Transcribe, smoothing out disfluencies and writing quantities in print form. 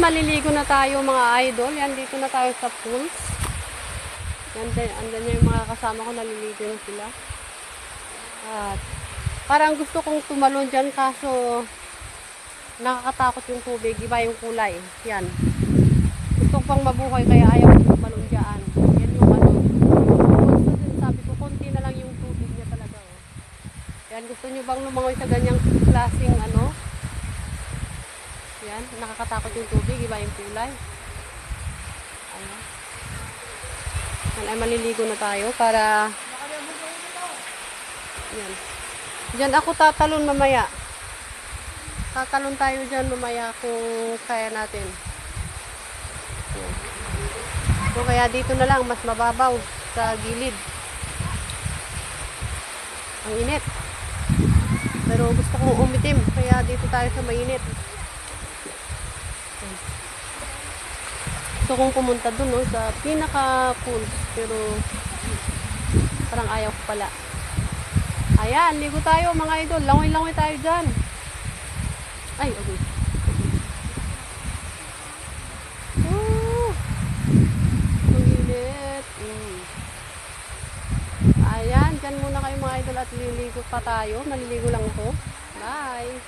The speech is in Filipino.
maliligo na tayo mga idol. Yan, dito na tayo sa pools. Yan, andan yung mga kasama ko, naliligo na sila. At parang gusto kong tumalon dyan, kaso nakakatakot yung tubig, iba yung kulay. Yan. Gusto ko pang mabuhay, kaya ayaw ko tumalon dyan. Yan yung ano. Sabi ko, konti na lang yung tubig niya talaga. Oh. Yan, gusto nyo bang lumangoy sa ganyang klaseng ano? Yan, nakakatakot yung tubig, iba yung kulay. Ayan. Yan, ay maliligo na tayo para... Yan. Diyan ako tatalon mamaya. Tatalon tayo dyan mamaya kung kaya natin. Yan. So, kaya dito na lang, mas mababaw sa gilid. Ang init. Pero gusto kong umitim, kaya dito tayo sa mainit. Gusto kong pumunta dun, no, sa pinaka-pool. Pero parang ayaw ko pala. Ayan, ligo tayo mga idol. Langoy-langoy tayo dyan. Ay, okay. Ang init. Ayan, dyan muna kayo mga idol at liligo pa tayo. Maliligo lang ito. Bye!